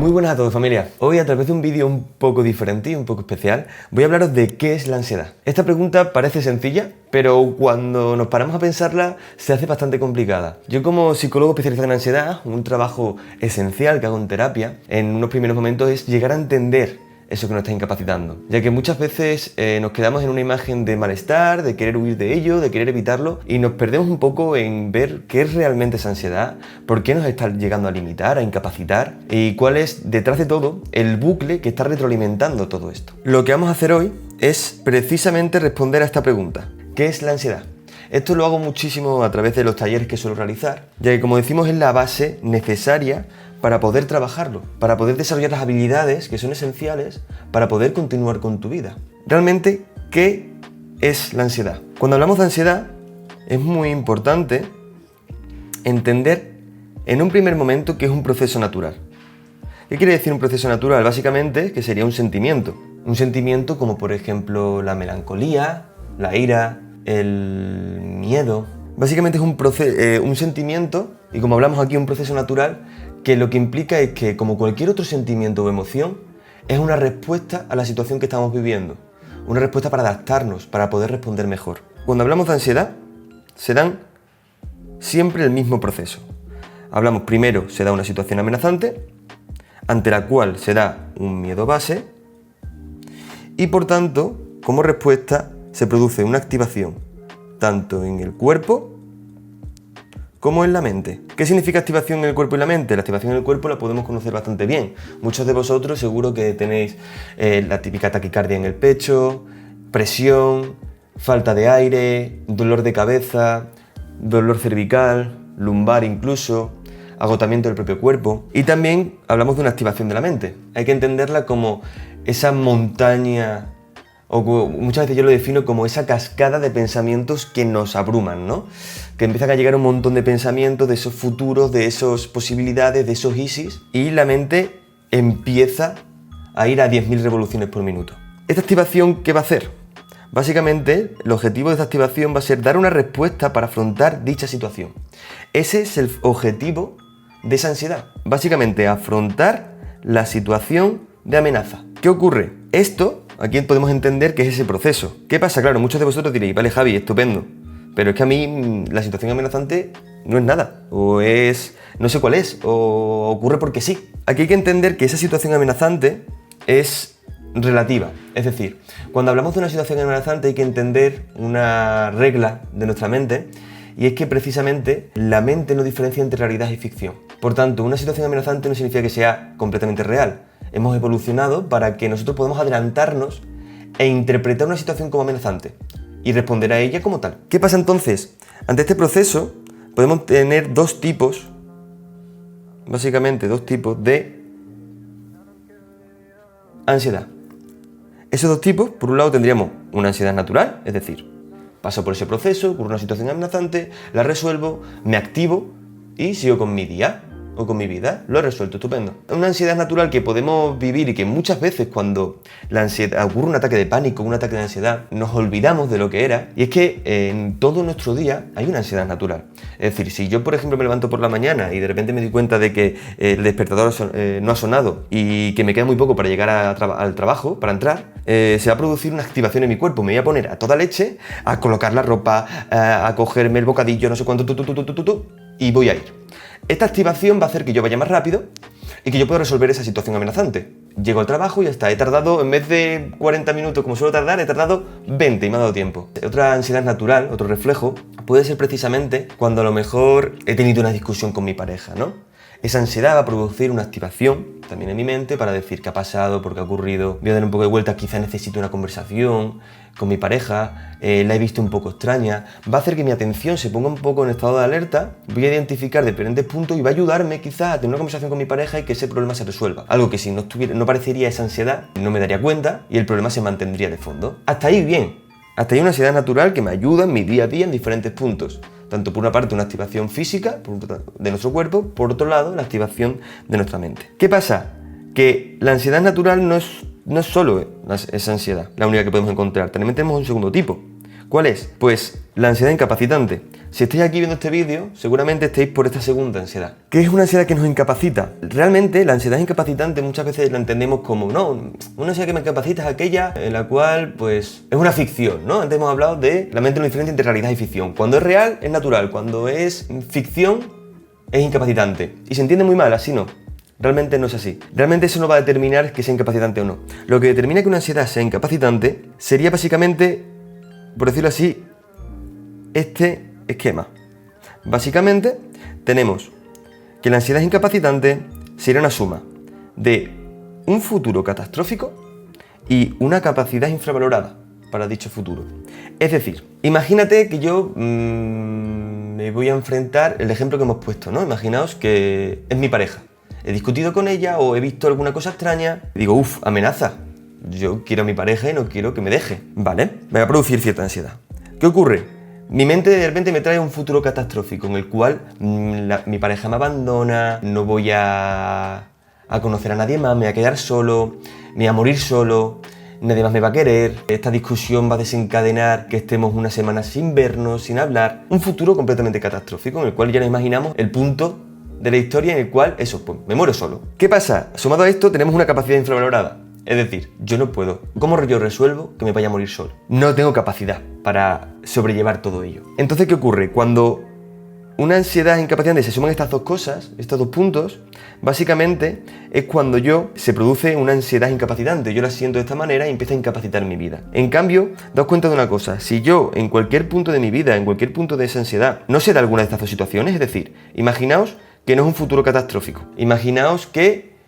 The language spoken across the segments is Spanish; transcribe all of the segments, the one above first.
Muy buenas a todos, familia. Hoy, a través de un vídeo un poco diferente y un poco especial, voy a hablaros de qué es la ansiedad. Esta pregunta parece sencilla, pero cuando nos paramos a pensarla se hace bastante complicada. Yo, como psicólogo especializado en ansiedad, un trabajo esencial que hago en terapia, en unos primeros momentos es llegar a entender eso que nos está incapacitando, ya que muchas veces nos quedamos en una imagen de malestar, de querer huir de ello, de querer evitarlo, y nos perdemos un poco en ver qué es realmente esa ansiedad, por qué nos está llegando a limitar, a incapacitar, y cuál es, detrás de todo, el bucle que está retroalimentando todo esto. Lo que vamos a hacer hoy es precisamente responder a esta pregunta: ¿qué es la ansiedad? Esto lo hago muchísimo a través de los talleres que suelo realizar, ya que, como decimos, es la base necesaria para poder trabajarlo, para poder desarrollar las habilidades que son esenciales para poder continuar con tu vida. Realmente, ¿qué es la ansiedad? Cuando hablamos de ansiedad, es muy importante entender en un primer momento que es un proceso natural. ¿Qué quiere decir un proceso natural? Básicamente, que sería un sentimiento. Un sentimiento como, por ejemplo, la melancolía, la ira, el miedo. Básicamente es un sentimiento, y como hablamos aquí, un proceso natural, que lo que implica es que, como cualquier otro sentimiento o emoción, es una respuesta a la situación que estamos viviendo. Una respuesta para adaptarnos, para poder responder mejor. Cuando hablamos de ansiedad, se dan siempre el mismo proceso. Hablamos primero, se da una situación amenazante, ante la cual se da un miedo base, y por tanto, como respuesta, se produce una activación, tanto en el cuerpo como en la mente. ¿Qué significa activación en el cuerpo y la mente? La activación en el cuerpo la podemos conocer bastante bien. Muchos de vosotros seguro que tenéis la típica taquicardia en el pecho, presión, falta de aire, dolor de cabeza, dolor cervical, lumbar incluso, agotamiento del propio cuerpo. Y también hablamos de una activación de la mente. Hay que entenderla como esa montaña, o muchas veces yo lo defino como esa cascada de pensamientos que nos abruman, ¿no? Que empiezan a llegar un montón de pensamientos, de esos futuros, de esas posibilidades, de esos ISIS, y la mente empieza a ir a 10.000 revoluciones por minuto. ¿Esta activación qué va a hacer? Básicamente, el objetivo de esta activación va a ser dar una respuesta para afrontar dicha situación. Ese es el objetivo de esa ansiedad. Básicamente, afrontar la situación de amenaza. ¿Qué ocurre? Esto, aquí podemos entender que es ese proceso. ¿Qué pasa? Claro, muchos de vosotros diréis: vale, Javi, estupendo, pero es que a mí la situación amenazante no es nada, o es, no sé cuál es, o ocurre porque sí. Aquí hay que entender que esa situación amenazante es relativa. Es decir, cuando hablamos de una situación amenazante hay que entender una regla de nuestra mente, y es que precisamente la mente no diferencia entre realidad y ficción. Por tanto, una situación amenazante no significa que sea completamente real. Hemos evolucionado para que nosotros podamos adelantarnos e interpretar una situación como amenazante y responder a ella como tal. ¿Qué pasa entonces? Ante este proceso podemos tener básicamente dos tipos de ansiedad. Esos dos tipos, por un lado, tendríamos una ansiedad natural, es decir, paso por ese proceso, por una situación amenazante, la resuelvo, me activo y sigo con mi día o con mi vida. Lo he resuelto, estupendo. Una ansiedad natural que podemos vivir, y que muchas veces, cuando la ansiedad, ocurre un ataque de pánico, un ataque de ansiedad, nos olvidamos de lo que era, y es que en todo nuestro día hay una ansiedad natural. Es decir, si yo, por ejemplo, me levanto por la mañana y de repente me doy cuenta de que el despertador no ha sonado y que me queda muy poco para llegar al trabajo, para entrar, se va a producir una activación en mi cuerpo. Me voy a poner a toda leche a colocar la ropa, a cogerme el bocadillo, no sé cuánto, y voy a ir. Esta activación va a hacer que yo vaya más rápido y que yo pueda resolver esa situación amenazante. Llego al trabajo y ya está. He tardado, en vez de 40 minutos como suelo tardar, he tardado 20 y me ha dado tiempo. Otra ansiedad natural, otro reflejo, puede ser precisamente cuando a lo mejor he tenido una discusión con mi pareja, ¿no? Esa ansiedad va a producir una activación también en mi mente para decir qué ha pasado, por qué ha ocurrido, voy a dar un poco de vuelta, quizás necesito una conversación con mi pareja, la he visto un poco extraña. Va a hacer que mi atención se ponga un poco en estado de alerta, voy a identificar diferentes puntos y va a ayudarme quizás a tener una conversación con mi pareja y que ese problema se resuelva. Algo que si no parecería esa ansiedad, no me daría cuenta y el problema se mantendría de fondo. Hasta ahí bien. Hasta ahí una ansiedad natural que me ayuda en mi día a día en diferentes puntos. Tanto por una parte una activación física de nuestro cuerpo, por otro lado la activación de nuestra mente. ¿Qué pasa? Que la ansiedad natural no es solo esa ansiedad la única que podemos encontrar. También tenemos un segundo tipo. ¿Cuál es? Pues la ansiedad incapacitante. Si estáis aquí viendo este vídeo, seguramente estéis por esta segunda ansiedad. ¿Qué es una ansiedad que nos incapacita? Realmente la ansiedad incapacitante muchas veces la entendemos como, no, una ansiedad que me incapacita es aquella en la cual, pues, es una ficción, ¿no? Antes hemos hablado de la mente no diferencia entre realidad y ficción. Cuando es real, es natural. Cuando es ficción, es incapacitante. Y se entiende muy mal, así no. Realmente no es así. Realmente eso no va a determinar que sea incapacitante o no. Lo que determina que una ansiedad sea incapacitante sería básicamente, por decirlo así, este esquema. Básicamente tenemos que la ansiedad incapacitante sería una suma de un futuro catastrófico y una capacidad infravalorada para dicho futuro. Es decir, imagínate que yo me voy a enfrentar el ejemplo que hemos puesto, ¿no? Imaginaos que es mi pareja. He discutido con ella o he visto alguna cosa extraña y digo, amenaza. Yo quiero a mi pareja y no quiero que me deje. Vale, me va a producir cierta ansiedad. ¿Qué ocurre? Mi mente de repente me trae un futuro catastrófico en el cual mi pareja me abandona, no voy a conocer a nadie más, me voy a quedar solo, me voy a morir solo, nadie más me va a querer, esta discusión va a desencadenar que estemos una semana sin vernos, sin hablar. Un futuro completamente catastrófico en el cual ya nos imaginamos el punto de la historia en el cual, eso, pues me muero solo. ¿Qué pasa? Sumado a esto tenemos una capacidad infravalorada. Es decir, yo no puedo. ¿Cómo yo resuelvo que me vaya a morir solo? No tengo capacidad para sobrellevar todo ello. Entonces, ¿qué ocurre? Cuando una ansiedad incapacitante se suman estas dos cosas, estos dos puntos, básicamente es cuando se produce una ansiedad incapacitante. Yo la siento de esta manera y empieza a incapacitar mi vida. En cambio, daos cuenta de una cosa. Si yo, en cualquier punto de mi vida, en cualquier punto de esa ansiedad, no se da alguna de estas dos situaciones, es decir, imaginaos que no es un futuro catastrófico. Imaginaos que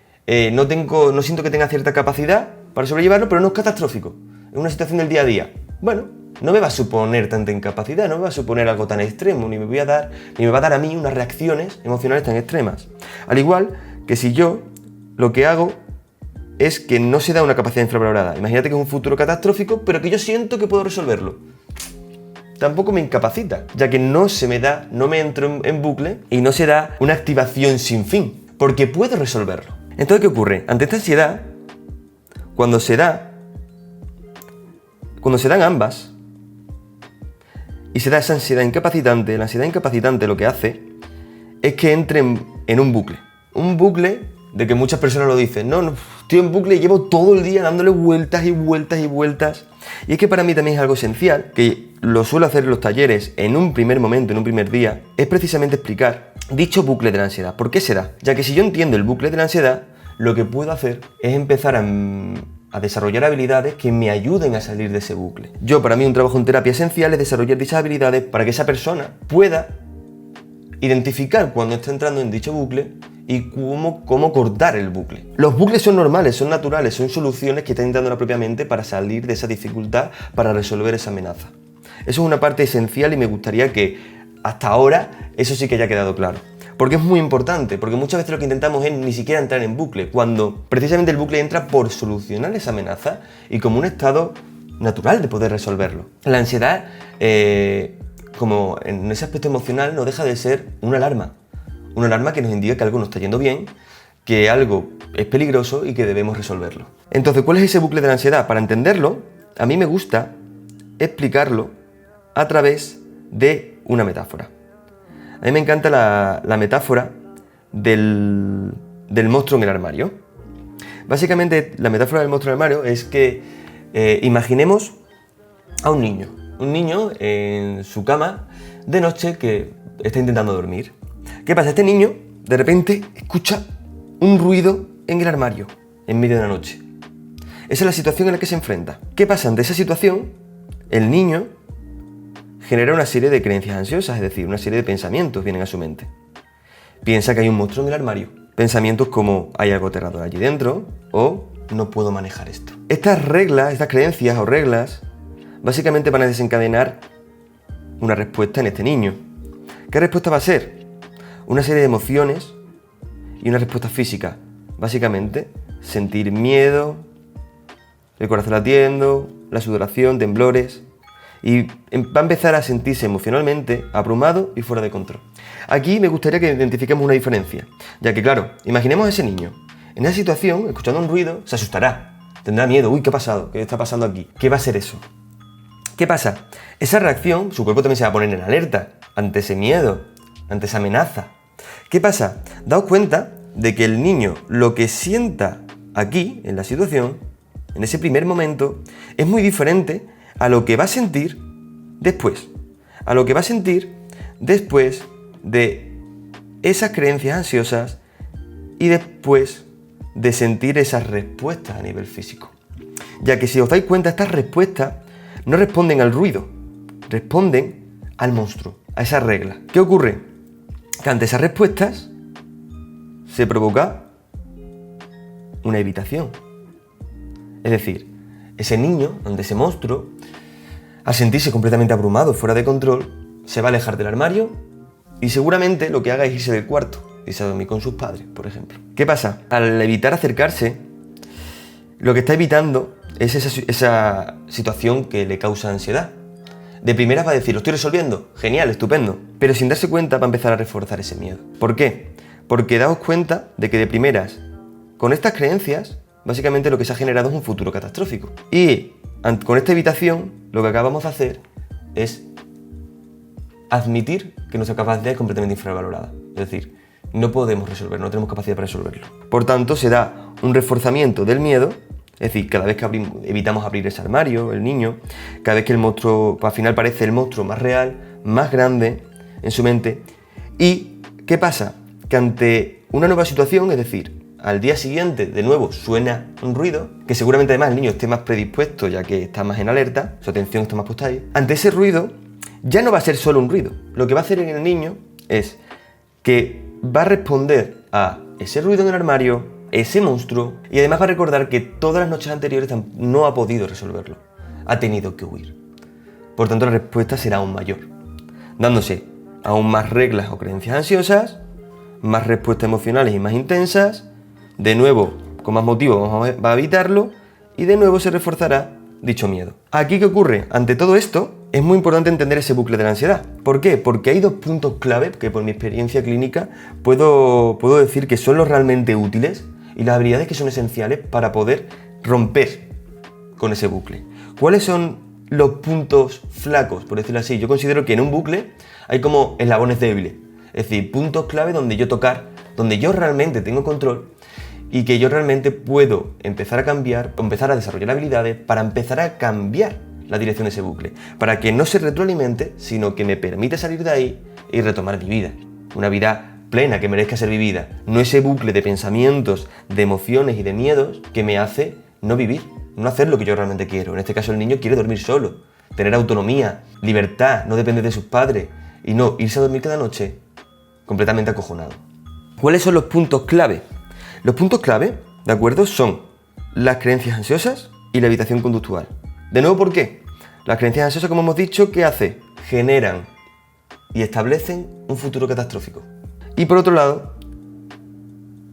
no siento que tenga cierta capacidad para sobrellevarlo, pero no es catastrófico. Es una situación del día a día. Bueno, no me va a suponer tanta incapacidad, no me va a suponer algo tan extremo, ni me va a dar a mí unas reacciones emocionales tan extremas. Al igual que si yo lo que hago es que no se da una capacidad infravalorada. Imagínate que es un futuro catastrófico, pero que yo siento que puedo resolverlo. Tampoco me incapacita, ya que no me entro en bucle y no se da una activación sin fin, porque puedo resolverlo. Entonces, ¿qué ocurre? Ante esta ansiedad, cuando se dan ambas, y se da esa ansiedad incapacitante, la ansiedad incapacitante lo que hace es que entre en un bucle. Un bucle de que muchas personas lo dicen, no, estoy en bucle y llevo todo el día dándole vueltas y vueltas y vueltas. Y es que para mí también es algo esencial, que lo suelo hacer en los talleres en un primer momento, en un primer día, es precisamente explicar dicho bucle de la ansiedad. ¿Por qué se da? Ya que si yo entiendo el bucle de la ansiedad, lo que puedo hacer es empezar a desarrollar habilidades que me ayuden a salir de ese bucle. Para mí un trabajo en terapia esencial es desarrollar dichas habilidades para que esa persona pueda identificar cuando está entrando en dicho bucle y cómo cortar el bucle. Los bucles son normales, son naturales, son soluciones que está intentando la propia mente para salir de esa dificultad, para resolver esa amenaza. Eso es una parte esencial y me gustaría que hasta ahora eso sí que haya quedado claro. Porque es muy importante, porque muchas veces lo que intentamos es ni siquiera entrar en bucle, cuando precisamente el bucle entra por solucionar esa amenaza y como un estado natural de poder resolverlo. La ansiedad, como en ese aspecto emocional, no deja de ser una alarma que nos indica que algo no está yendo bien, que algo es peligroso y que debemos resolverlo. Entonces, ¿cuál es ese bucle de la ansiedad? Para entenderlo, a mí me gusta explicarlo a través de una metáfora. A mí me encanta la metáfora del monstruo en el armario. Básicamente, la metáfora del monstruo en el armario es que imaginemos a un niño en su cama de noche que está intentando dormir. ¿Qué pasa? Este niño de repente escucha un ruido en el armario en medio de la noche. Esa es la situación en la que se enfrenta. ¿Qué pasa? Ante esa situación, el niño genera una serie de creencias ansiosas, es decir, una serie de pensamientos vienen a su mente. Piensa que hay un monstruo en el armario. Pensamientos como hay algo aterrador allí dentro o no puedo manejar esto. Estas creencias o reglas, básicamente van a desencadenar una respuesta en este niño. ¿Qué respuesta va a ser? Una serie de emociones y una respuesta física. Básicamente, sentir miedo, el corazón latiendo, la sudoración, temblores. Y va a empezar a sentirse emocionalmente abrumado y fuera de control. Aquí me gustaría que identifiquemos una diferencia, ya que claro, imaginemos a ese niño. En esa situación, escuchando un ruido, se asustará, tendrá miedo, uy, ¿qué ha pasado? ¿Qué está pasando aquí? ¿Qué va a ser eso? ¿Qué pasa? Esa reacción, su cuerpo también se va a poner en alerta. ante ese miedo, ante esa amenaza. ¿Qué pasa? Daos cuenta de que el niño lo que sienta aquí, en la situación, en ese primer momento, es muy diferente a lo que va a sentir después. A lo que va a sentir después de esas creencias ansiosas y después de sentir esas respuestas a nivel físico. Ya que si os dais cuenta, estas respuestas no responden al ruido, responden al monstruo, a esa regla. ¿Qué ocurre? Que ante esas respuestas se provoca una evitación. Es decir, ese niño, ante ese monstruo, al sentirse completamente abrumado, fuera de control, se va a alejar del armario y seguramente lo que haga es irse del cuarto, irse a dormir con sus padres, por ejemplo. ¿Qué pasa? Al evitar acercarse, lo que está evitando es esa situación que le causa ansiedad. De primeras va a decir, lo estoy resolviendo, genial, estupendo, pero sin darse cuenta va a empezar a reforzar ese miedo. ¿Por qué? Porque daos cuenta de que de primeras, con estas creencias, básicamente lo que se ha generado es un futuro catastrófico. Y con esta evitación, lo que acabamos de hacer es admitir que nuestra capacidad es completamente infravalorada. Es decir, no podemos resolverlo, no tenemos capacidad para resolverlo. Por tanto, se da un reforzamiento del miedo. Es decir, cada vez que evitamos abrir ese armario, el niño, cada vez que el monstruo, al final parece el monstruo más real, más grande en su mente. ¿Y qué pasa? Que ante una nueva situación, es decir, al día siguiente de nuevo suena un ruido, que seguramente además el niño esté más predispuesto ya que está más en alerta, su atención está más puesta ahí. Ante ese ruido, ya no va a ser solo un ruido. Lo que va a hacer en el niño es que va a responder a ese ruido en el armario, ese monstruo, y además va a recordar que todas las noches anteriores no ha podido resolverlo, ha tenido que huir. Por tanto, la respuesta será aún mayor, dándose aún más reglas o creencias ansiosas, más respuestas emocionales y más intensas, de nuevo, con más motivo va a evitarlo, y de nuevo se reforzará dicho miedo. ¿Aquí qué ocurre? Ante todo esto, es muy importante entender ese bucle de la ansiedad. ¿Por qué? Porque hay dos puntos clave que por mi experiencia clínica puedo decir que son los realmente útiles y las habilidades que son esenciales para poder romper con ese bucle. ¿Cuáles son los puntos flacos, por decirlo así? Yo considero que en un bucle hay como eslabones débiles, es decir, puntos clave donde yo tocar, donde yo realmente tengo control y que yo realmente puedo empezar a cambiar, empezar a desarrollar habilidades para empezar a cambiar la dirección de ese bucle, para que no se retroalimente, sino que me permita salir de ahí y retomar mi vida, una vida plena que merezca ser vivida, no ese bucle de pensamientos, de emociones y de miedos que me hace no vivir, no hacer lo que yo realmente quiero. En este caso el niño quiere dormir solo, tener autonomía, libertad, no depender de sus padres y no irse a dormir cada noche completamente acojonado. ¿Cuáles son los puntos clave? Los puntos clave, ¿de acuerdo? Son las creencias ansiosas y la evitación conductual. De nuevo, ¿por qué? Las creencias ansiosas, como hemos dicho, ¿qué hace? Generan y establecen un futuro catastrófico. Y por otro lado,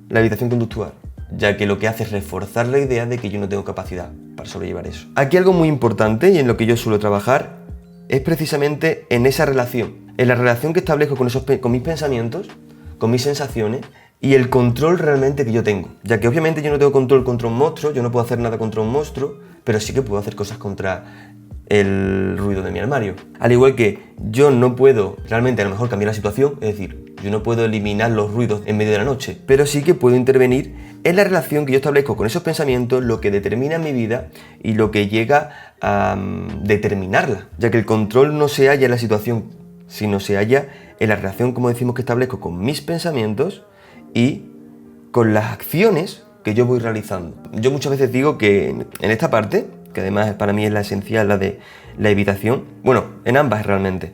la evitación conductual, ya que lo que hace es reforzar la idea de que yo no tengo capacidad para sobrellevar eso. Aquí algo muy importante y en lo que yo suelo trabajar es precisamente en esa relación, en la relación que establezco con mis pensamientos, con mis sensaciones y el control realmente que yo tengo. Ya que obviamente yo no tengo control contra un monstruo, yo no puedo hacer nada contra un monstruo, pero sí que puedo hacer cosas contra el ruido de mi armario. Al igual que yo no puedo realmente a lo mejor cambiar la situación, es decir, yo no puedo eliminar los ruidos en medio de la noche, pero sí que puedo intervenir en la relación que yo establezco con esos pensamientos, lo que determina mi vida y lo que llega a determinarla, ya que el control no se halla en la situación, sino se halla en la relación, como decimos, que establezco con mis pensamientos y con las acciones que yo voy realizando. Yo muchas veces digo que en esta parte, que además para mí es la esencial, la de la evitación, bueno, en ambas realmente,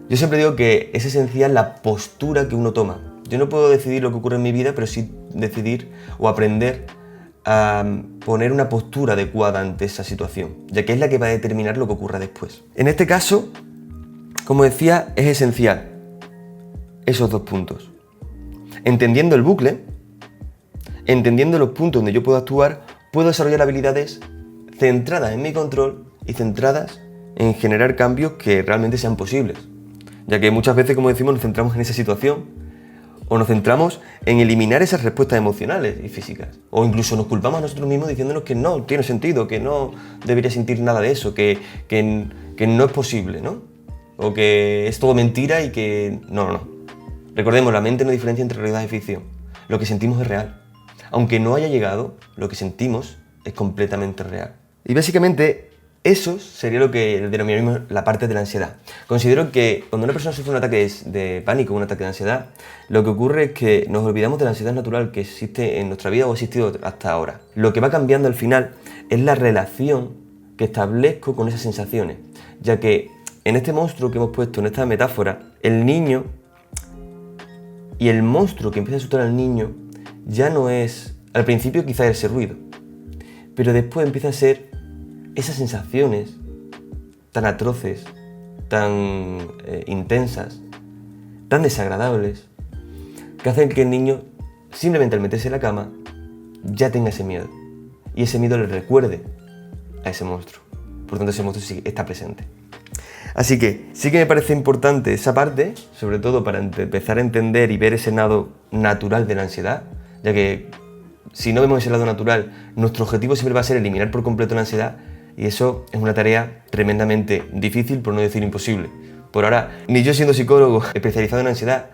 yo siempre digo que es esencial la postura que uno toma. Yo no puedo decidir lo que ocurre en mi vida, pero sí decidir o aprender a poner una postura adecuada ante esa situación, ya que es la que va a determinar lo que ocurra después. En este caso, como decía, es esencial esos dos puntos. Entendiendo el bucle, entendiendo los puntos donde yo puedo actuar, puedo desarrollar habilidades centradas en mi control y centradas en generar cambios que realmente sean posibles. Ya que muchas veces, como decimos, nos centramos en esa situación o nos centramos en eliminar esas respuestas emocionales y físicas. O incluso nos culpamos a nosotros mismos diciéndonos que no tiene sentido, que no debería sentir nada de eso, que no es posible, ¿no? o que es todo mentira y que... No. Recordemos, la mente no diferencia entre realidad y ficción. Lo que sentimos es real. Aunque no haya llegado, lo que sentimos es completamente real. Y básicamente eso sería lo que denominamos la parte de la ansiedad. Considero que cuando una persona sufre un ataque de pánico, un ataque de ansiedad, lo que ocurre es que nos olvidamos de la ansiedad natural que existe en nuestra vida o ha existido hasta ahora. Lo que va cambiando al final es la relación que establezco con esas sensaciones, ya que en este monstruo que hemos puesto, en esta metáfora, el niño y el monstruo que empieza a asustar al niño ya no es, al principio quizá ese ruido, pero después empieza a ser esas sensaciones tan atroces, tan intensas, tan desagradables, que hacen que el niño, simplemente al meterse en la cama, ya tenga ese miedo. Y ese miedo le recuerde a ese monstruo. Por tanto, ese monstruo sí está presente. Así que sí que me parece importante esa parte, sobre todo para empezar a entender y ver ese lado natural de la ansiedad, ya que si no vemos ese lado natural, nuestro objetivo siempre va a ser eliminar por completo la ansiedad, y eso es una tarea tremendamente difícil, por no decir imposible. Por ahora, ni yo siendo psicólogo especializado en ansiedad,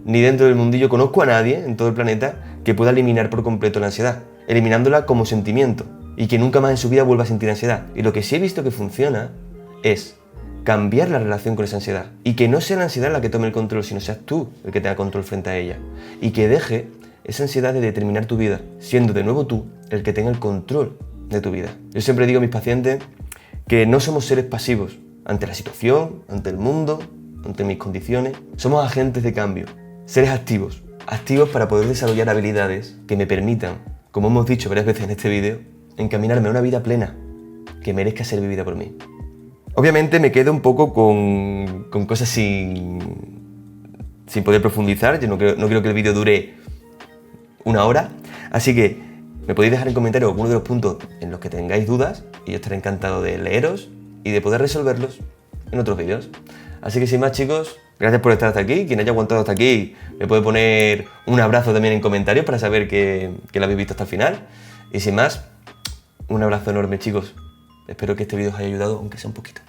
ni dentro del mundillo conozco a nadie en todo el planeta que pueda eliminar por completo la ansiedad, eliminándola como sentimiento, y que nunca más en su vida vuelva a sentir ansiedad. Y lo que sí he visto que funciona es cambiar la relación con esa ansiedad, y que no sea la ansiedad la que tome el control, sino seas tú el que tenga control frente a ella, y que deje esa ansiedad de determinar tu vida, siendo de nuevo tú el que tenga el control de tu vida. Yo siempre digo a mis pacientes que no somos seres pasivos ante la situación, ante el mundo, ante mis condiciones. Somos agentes de cambio, seres activos para poder desarrollar habilidades que me permitan, como hemos dicho varias veces en este vídeo, encaminarme a una vida plena que merezca ser vivida por mí. Obviamente me quedo un poco con cosas sin poder profundizar. Yo no quiero que el vídeo dure una hora, así que me podéis dejar en comentarios algunos de los puntos en los que tengáis dudas y yo estaré encantado de leeros y de poder resolverlos en otros vídeos. Así que sin más, chicos, gracias por estar hasta aquí. Quien haya aguantado hasta aquí me puede poner un abrazo también en comentarios para saber que lo habéis visto hasta el final. Y sin más, un abrazo enorme, chicos. Espero que este vídeo os haya ayudado, aunque sea un poquito.